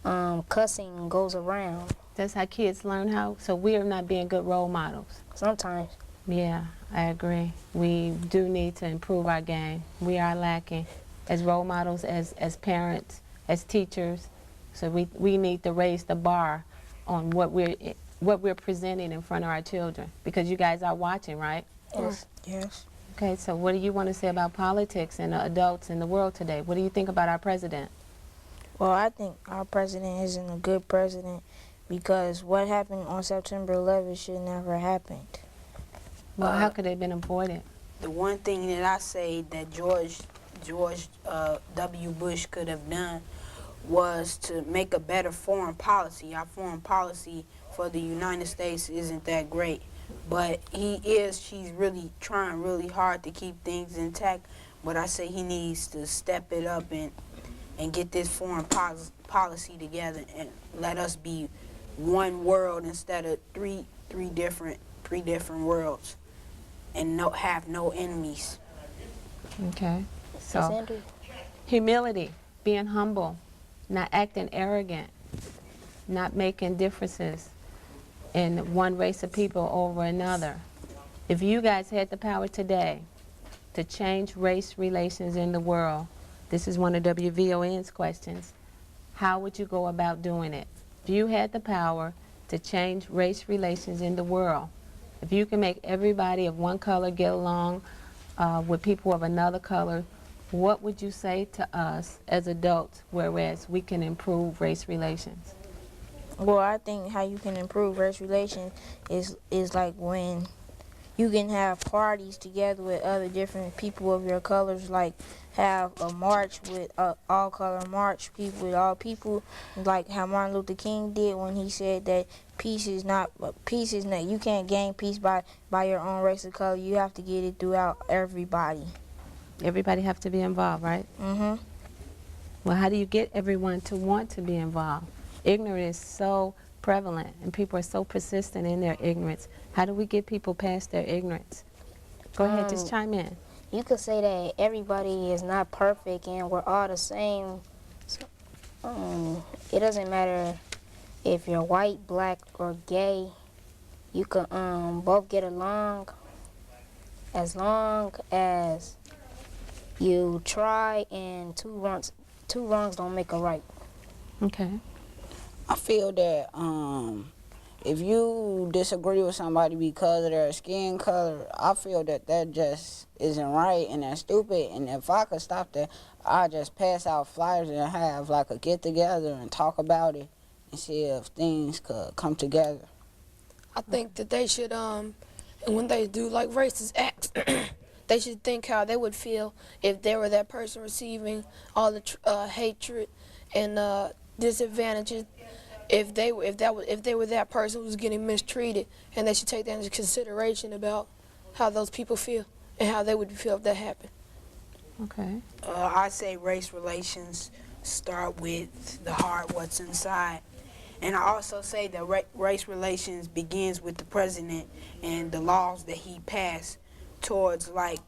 cussing goes around. That's how kids learn how. So we are not being good role models. Sometimes. Yeah, I agree. We do need to improve our game. We are lacking as role models, as parents, as teachers. So we need to raise the bar on what we're presenting in front of our children, because you guys are watching, right? Yes. Yes. Okay, so what do you want to say about politics and adults in the world today? What do you think about our president? Well, I think our president isn't a good president because what happened on September 11th should never happened. Well, how could it have been avoided? The one thing that I say that George W. Bush could have done was to make a better foreign policy. Our foreign policy for the United States isn't that great, but she's really trying really hard to keep things intact. But I say he needs to step it up and get this foreign policy together and let us be one world instead of three different worlds, and have no enemies. Okay, so humility, being humble, not acting arrogant, not making differences in one race of people over another. If you guys had the power today to change race relations in the world, this is one of WVON's questions, how would you go about doing it? If you had the power to change race relations in the world, if you can make everybody of one color get along with people of another color, what would you say to us as adults, whereas we can improve race relations? Well, I think how you can improve race relations is like when you can have parties together with other different people of your colors, like have a march with all color march, people with all people, like how Martin Luther King did when he said that peace is not, you can't gain peace by your own race of color. You have to get it throughout everybody. Everybody have to be involved, right? Mm-hmm. Well, how do you get everyone to want to be involved? Ignorance is so prevalent, and people are so persistent in their ignorance. How do we get people past their ignorance? Go ahead, just chime in. You could say that everybody is not perfect and we're all the same. So, it doesn't matter if you're white, black, or gay. You could both get along as long as you try, and two wrongs don't make a right. Okay. I feel that if you disagree with somebody because of their skin color, I feel that just isn't right and that's stupid. And if I could stop that, I'd just pass out flyers and have like a get-together and talk about it and see if things could come together. I think that they should, and when they do like racist acts, they should think how they would feel if they were that person receiving all the hatred and disadvantages. If they were that person who was getting mistreated, and they should take that into consideration about how those people feel and how they would feel if that happened. Okay. I say race relations start with the heart, what's inside. And I also say that race relations begins with the president and the laws that he passed towards, like,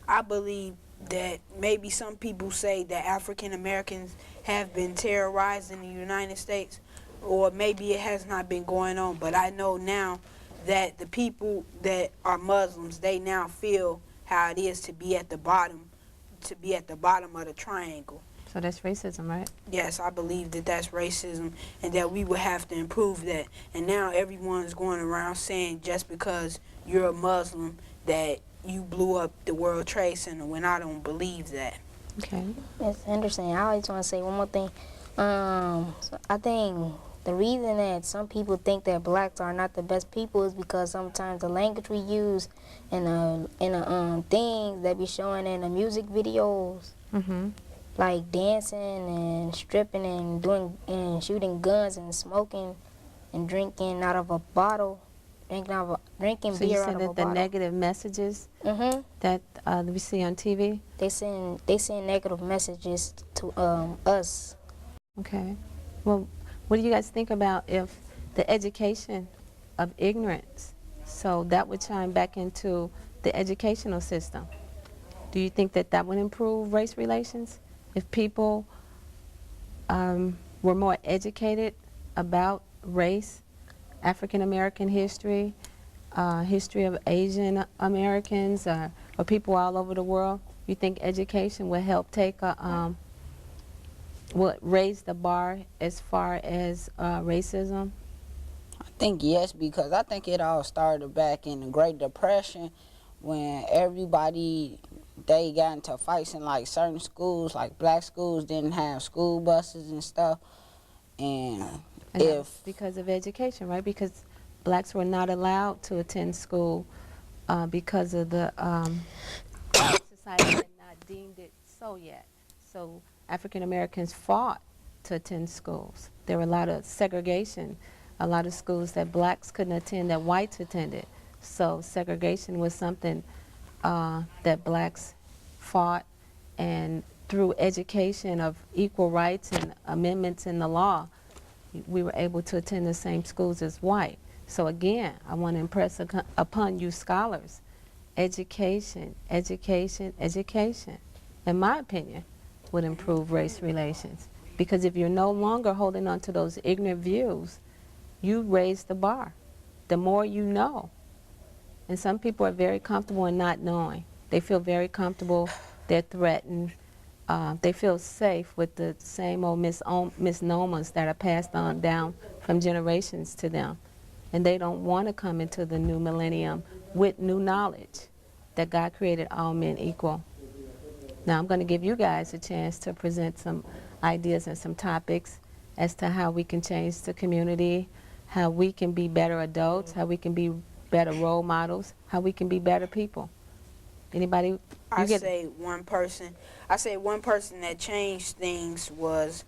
I believe that maybe some people say that African Americans have been terrorized in the United States, or maybe it has not been going on, but I know now that the people that are Muslims, they now feel how it is to be at the bottom of the triangle. So that's racism, right? Yes, I believe that that's racism, and that we would have to improve that. And now everyone's going around saying just because you're a Muslim that you blew up the World Trade Center, when I don't believe that. Okay. It's interesting. I always want to say one more thing. So I think the reason that some people think that blacks are not the best people is because sometimes the language we use and the things that be showing in the music videos, like dancing and stripping and doing and shooting guns and smoking and drinking out of a bottle, drinking So beer you out said of a that the bottle. negative messages that we see on TV? They send negative messages to us. Okay. Well, what do you guys think about if the education of ignorance, so that would chime back into the educational system? Do you think that that would improve race relations? If people were more educated about race, African American history, history of Asian Americans, or people all over the world, you think education will help take a, will raise the bar as far as racism? I think yes, because I think it all started back in the Great Depression when everybody, they got into fights in like certain schools, like black schools didn't have school buses and stuff. And that was because of education, right? Because blacks were not allowed to attend school because of the society had not deemed it so yet. So African Americans fought to attend schools. There were a lot of segregation, a lot of schools that blacks couldn't attend that whites attended. So segregation was something that blacks fought, and through education of equal rights and amendments in the law, we were able to attend the same schools as white. So again, I want to impress upon you scholars, education, education, education, in my opinion, would improve race relations. Because if you're no longer holding on to those ignorant views, you raise the bar. The more you know. And some people are very comfortable in not knowing. They feel very comfortable, they're threatened, they feel safe with the same old misnomers that are passed on down from generations to them. And they don't want to come into the new millennium with new knowledge that God created all men equal. Now I'm going to give you guys a chance to present some ideas and some topics as to how we can change the community, how we can be better adults, how we can be better role models, how we can be better people. Anybody? I say one person that changed things was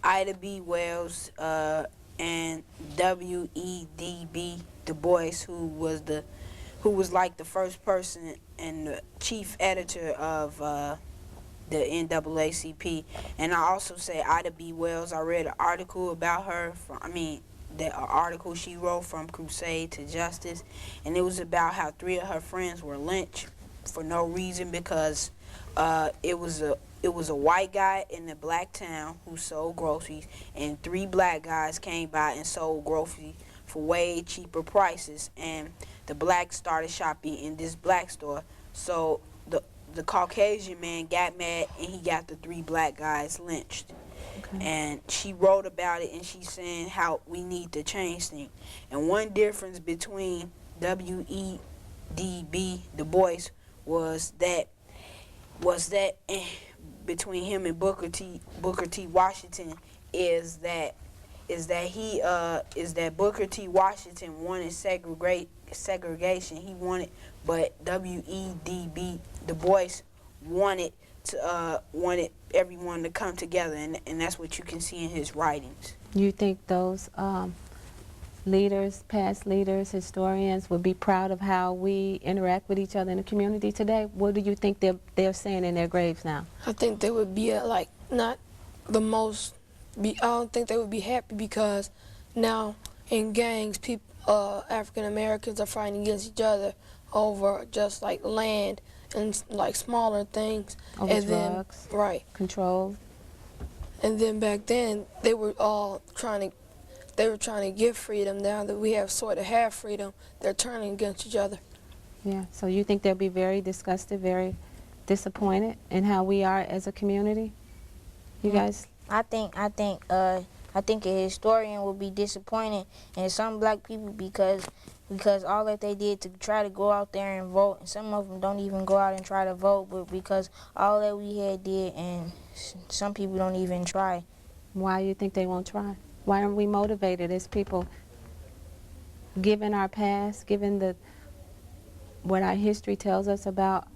Ida B. Wells and W.E.D.B. Du Bois, who was like the first person and the chief editor of the NAACP. And I also say Ida B. Wells. I read an article about her the article she wrote, From Crusade to Justice, and it was about how 3 of her friends were lynched for no reason because it was a white guy in a black town who sold groceries, and 3 black guys came by and sold groceries for way cheaper prices, and the blacks started shopping in this black store. So the Caucasian man got mad and he got the 3 black guys lynched. Okay. And she wrote about it, and she's saying how we need to change things. And one difference between W.E.D.B. Du Bois was that between him and Booker T. Washington is that Booker T. Washington wanted segregation. He wanted, but W.E.D.B. Du Bois wanted everyone to come together, and that's what you can see in his writings. You think those leaders, past leaders, historians would be proud of how we interact with each other in the community today? What do you think they're saying in their graves now? I think they would be I don't think they would be happy because now in gangs, African Americans are fighting against each other over just like land and like smaller things. Over drugs, right, control. And then back then they were all trying to give freedom. Now that we sort of have freedom, they're turning against each other. Yeah. So you think they'll be very disgusted, very disappointed in how we are as a community? You guys? I think a historian will be disappointed in some black people because all that they did to try to go out there and vote, and some of them don't even go out and try to vote, but because all that we had did, and some people don't even try. Why do you think they won't try? Why aren't we motivated as people, given our past, given what our history tells us about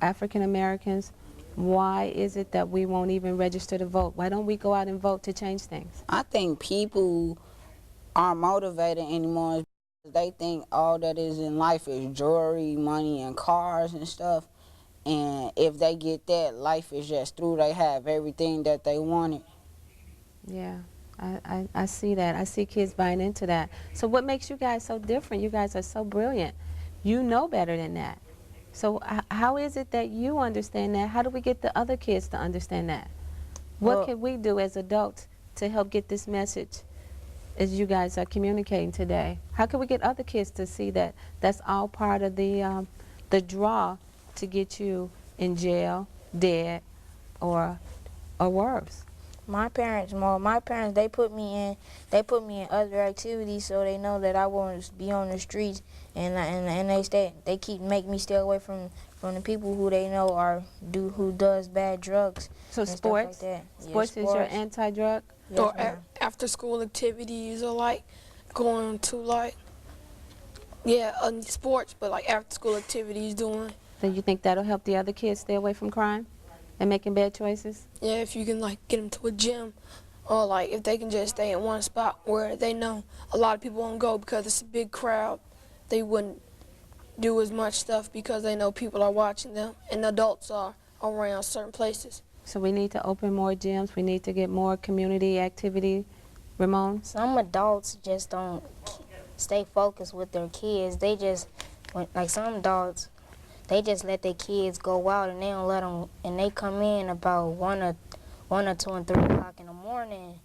African Americans? Why is it that we won't even register to vote? Why don't we go out and vote to change things? I think people aren't motivated anymore. They think all that is in life is jewelry, money, and cars and stuff. And if they get that, life is just through. They have everything that they wanted. Yeah, I see that. I see kids buying into that. So what makes you guys so different? You guys are so brilliant. You know better than that. So how is it that you understand that? How do we get the other kids to understand that? What can we do as adults to help get this message as you guys are communicating today? How can we get other kids to see that that's all part of the draw to get you in jail, dead, or worse? My parents, they put me in other activities so they know that I won't be on the streets, and they make me stay away from the people who they know who does bad drugs. So and sports, stuff like that. sports is your anti-drug? Yes, Or ma'am. after school activities, or like going to sports, but like after school activities doing. So you think that'll help the other kids stay away from crime and making bad choices? Yeah, if you can like get them to a gym, or like if they can just stay in one spot where they know a lot of people won't go because it's a big crowd, they wouldn't do as much stuff because they know people are watching them and adults are around certain places. So we need to open more gyms. We need to get more community activity. Ramon? Some adults just don't stay focused with their kids. They just, like some adults, they just let their kids go out and they don't let them, and they come in about 1 or 2 and 3 o'clock in the morning,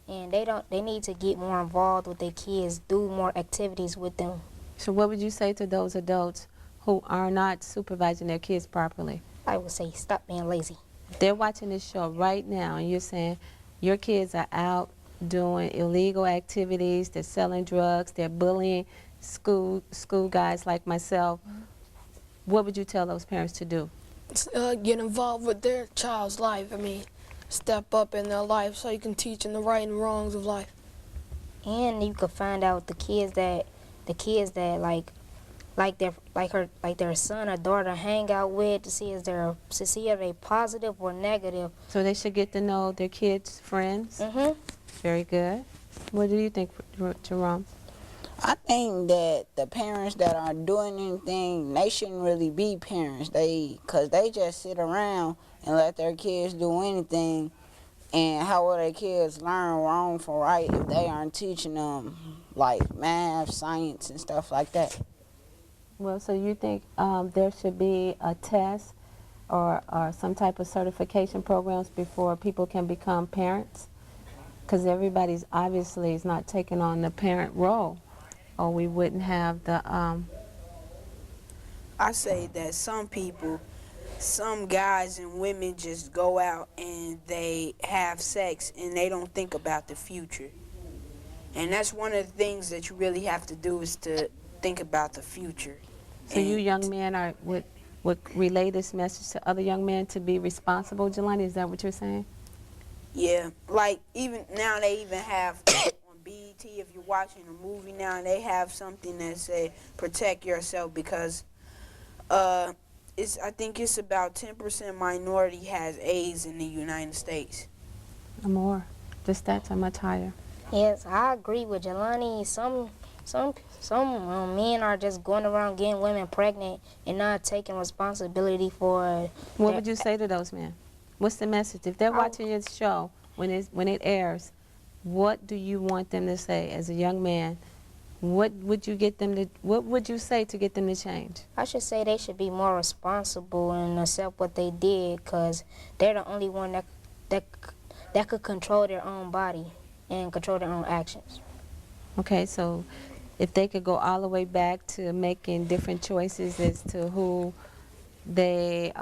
and they need to get more involved with their kids, do more activities with them. So what would you say to those adults who are not supervising their kids properly? I would say stop being lazy. They're watching this show right now and you're saying your kids are out doing illegal activities, they're selling drugs, they're bullying school guys like myself. What would you tell those parents to do? Get involved with their child's life. I mean, step up in their life so you can teach them the right and wrongs of life. And you could find out the kids that like their son or daughter hang out with to see if they positive or negative. So they should get to know their kids' friends? Very good. What do you think, Jerome? I think that the parents that are doing anything, they shouldn't really be parents. Because they just sit around and let their kids do anything. And how will their kids learn wrong from right if they aren't teaching them, like, math, science, and stuff like that? Well, so you think there should be a test or some type of certification programs before people can become parents? Because everybody's obviously is not taking on the parent role, or we wouldn't have the... I say that some guys and women just go out and they have sex and they don't think about the future. And that's one of the things that you really have to do, is to think about the future. So you young men would relay this message to other young men to be responsible, Jelani? Is that what you're saying? Yeah, like even now they even have on BET, if you're watching a movie now, they have something that say protect yourself, because I think it's about 10% minority has AIDS in the United States. More. The stats are much higher. Yes, I agree with Jelani. Some men are just going around getting women pregnant and not taking responsibility for. What would you say to those men? What's the message? If they're watching your show when it airs, what do you want them to say as a young man? What would you say to get them to change? I should say they should be more responsible and accept what they did, because they're the only one that could control their own body and control their own actions. Okay, so if they could go all the way back to making different choices as to who they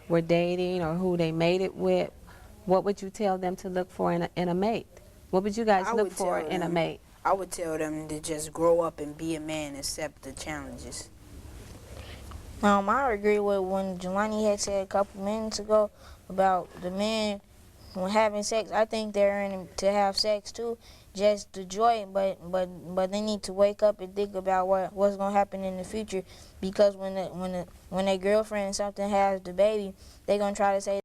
were dating or who they mated with, what would you tell them to look for in a mate? What would you guys look for in a mate? I would tell them to just grow up and be a man and accept the challenges. I agree with when Jelani had said a couple minutes ago about the men when having sex. I think they're in to have sex too, just to enjoy it, but they need to wake up and think about what's gonna happen in the future, because when their girlfriend or something has the baby, they're gonna try to say